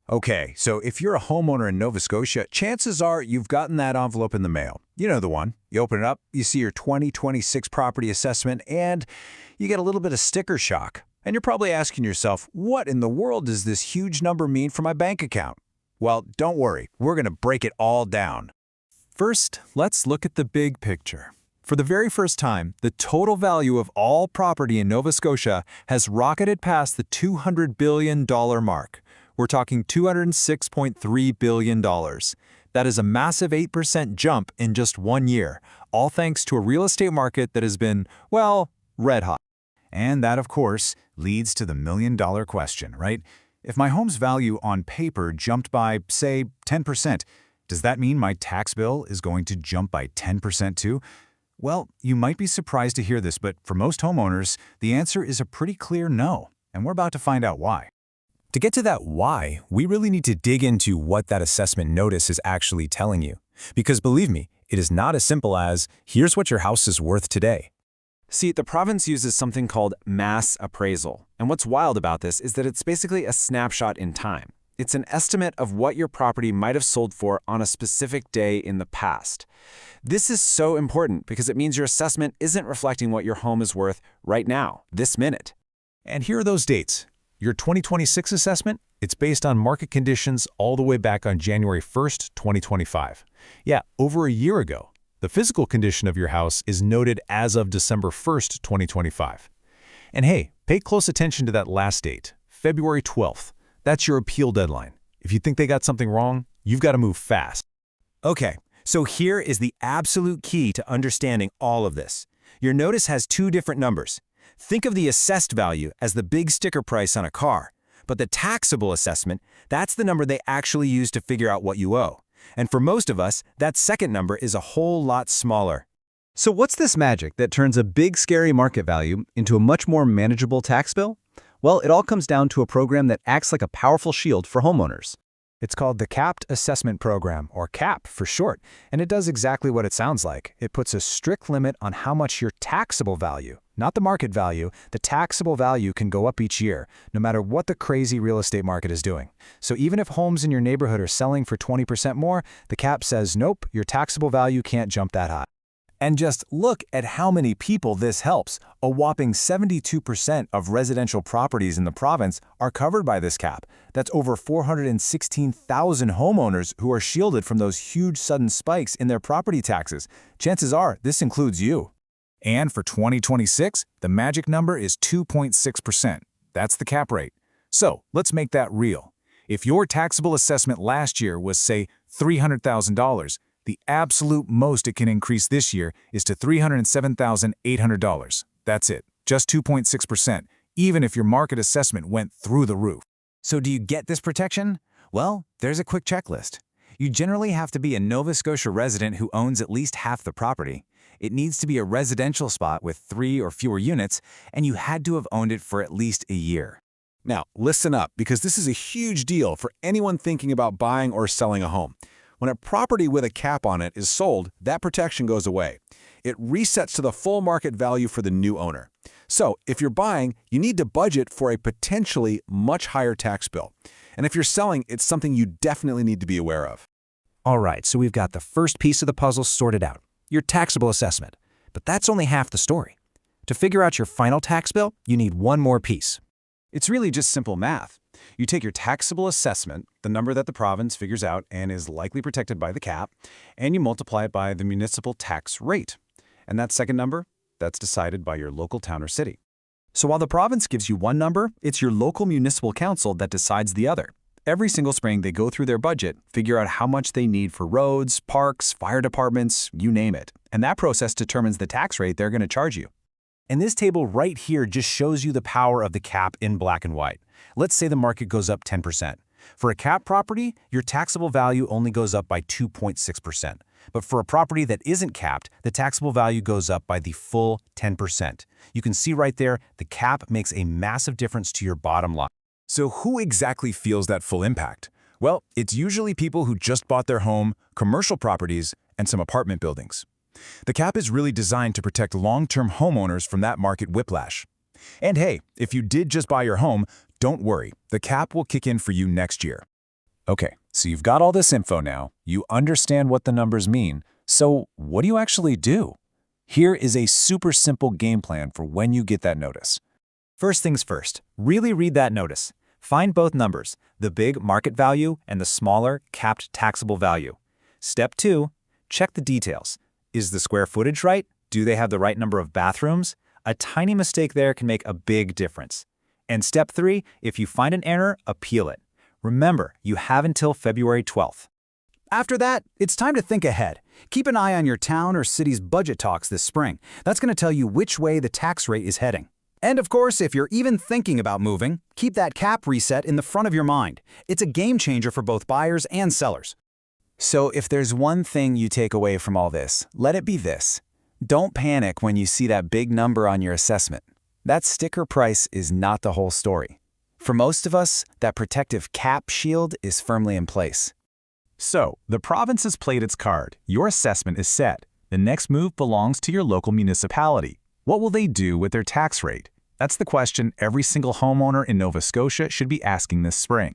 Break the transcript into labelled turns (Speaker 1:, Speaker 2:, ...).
Speaker 1: Okay, so if you're a homeowner in Nova Scotia, chances are you've gotten that envelope in the mail. You know the one. You open it up, you see your 2026 property assessment, and you get a little bit of sticker shock. And you're probably asking yourself, what in the world does this huge number mean for my bank account? Well, don't worry. We're going to break it all down.
Speaker 2: First, let's look at the big picture. For the very first time, the total value of all property in Nova Scotia has rocketed past the $200 billion mark. We're talking $206.3 billion. That is a massive 8% jump in just 1 year, all thanks to a real estate market that has been, well, red hot.
Speaker 1: And that, of course, leads to the million-dollar question, right? If my home's value on paper jumped by, say, 10%, does that mean my tax bill is going to jump by 10% too? Well, you might be surprised to hear this, but for most homeowners, the answer is a pretty clear no, and we're about to find out why.
Speaker 3: To get to that why, we really need to dig into what that assessment notice is actually telling you. Because believe me, it is not as simple as, here's what your house is worth today.
Speaker 4: See, the province uses something called mass appraisal. And what's wild about this is that it's basically a snapshot in time. It's an estimate of what your property might have sold for on a specific day in the past. This is so important because it means your assessment isn't reflecting what your home is worth right now, this minute.
Speaker 3: And here are those dates. Your 2026 assessment, it's based on market conditions all the way back on January 1st, 2025. Yeah, over a year ago. The physical condition of your house is noted as of December 1st, 2025. And hey, pay close attention to that last date, February 12th. That's your appeal deadline. If you think they got something wrong, you've got to move fast.
Speaker 5: Okay, so here is the absolute key to understanding all of this. Your notice has two different numbers. Think of the assessed value as the big sticker price on a car, but the taxable assessment, that's the number they actually use to figure out what you owe. And for most of us, that second number is a whole lot smaller.
Speaker 6: So what's this magic that turns a big, scary market value into a much more manageable tax bill? Well, it all comes down to a program that acts like a powerful shield for homeowners.
Speaker 2: It's called the Capped Assessment Program, or CAP for short, and it does exactly what it sounds like. It puts a strict limit on how much your taxable value, not the market value, the taxable value can go up each year, no matter what the crazy real estate market is doing. So even if homes in your neighborhood are selling for 20% more, the CAP says, nope, your taxable value can't jump that high.
Speaker 3: And just look at how many people this helps. A whopping 72% of residential properties in the province are covered by this cap. That's over 416,000 homeowners who are shielded from those huge sudden spikes in their property taxes. Chances are this includes you.
Speaker 1: And for 2026, the magic number is 2.6%. That's the cap rate. So let's make that real. If your taxable assessment last year was, say, $300,000, the absolute most it can increase this year is to $307,800. That's it, just 2.6%, even if your market assessment went through the roof.
Speaker 5: So do you get this protection? Well, there's a quick checklist. You generally have to be a Nova Scotia resident who owns at least half the property. It needs to be a residential spot with 3 or fewer units, and you had to have owned it for at least a year.
Speaker 4: Now, listen up, because this is a huge deal for anyone thinking about buying or selling a home. When a property with a cap on it is sold, that protection goes away. It resets to the full market value for the new owner. So, if you're buying, you need to budget for a potentially much higher tax bill. And if you're selling, it's something you definitely need to be aware of.
Speaker 5: All right, so we've got the first piece of the puzzle sorted out, your taxable assessment. But that's only half the story. To figure out your final tax bill, you need one more piece.
Speaker 4: It's really just simple math. You take your taxable assessment, the number that the province figures out and is likely protected by the cap, and you multiply it by the municipal tax rate. And that second number, that's decided by your local town or city.
Speaker 6: So while the province gives you one number, it's your local municipal council that decides the other. Every single spring, they go through their budget, figure out how much they need for roads, parks, fire departments, you name it. And that process determines the tax rate they're going to charge you.
Speaker 3: And this table right here just shows you the power of the cap in black and white. Let's say the market goes up 10%. For a cap property, your taxable value only goes up by 2.6%. But for a property that isn't capped, the taxable value goes up by the full 10%. You can see right there, the cap makes a massive difference to your bottom line.
Speaker 1: So who exactly feels that full impact? Well, it's usually people who just bought their home, commercial properties, and some apartment buildings. The cap is really designed to protect long-term homeowners from that market whiplash. And hey, if you did just buy your home, don't worry, the cap will kick in for you next year. Okay, so you've got all this info now. You understand what the numbers mean. So what do you actually do? Here is a super simple game plan for when you get that notice.
Speaker 2: First things first, really read that notice. Find both numbers, the big market value and the smaller capped taxable value. Step 2, check the details. Is the square footage right? Do they have the right number of bathrooms? A tiny mistake there can make a big difference. And step 3, if you find an error, appeal it. Remember, you have until February 12th.
Speaker 6: After that, it's time to think ahead. Keep an eye on your town or city's budget talks this spring. That's going to tell you which way the tax rate is heading. And of course, if you're even thinking about moving, keep that cap reset in the front of your mind. It's a game changer for both buyers and sellers.
Speaker 5: So if there's one thing you take away from all this, let it be this. Don't panic when you see that big number on your assessment. That sticker price is not the whole story. For most of us, that protective cap shield is firmly in place.
Speaker 1: So, the province has played its card. Your assessment is set. The next move belongs to your local municipality. What will they do with their tax rate? That's the question every single homeowner in Nova Scotia should be asking this spring.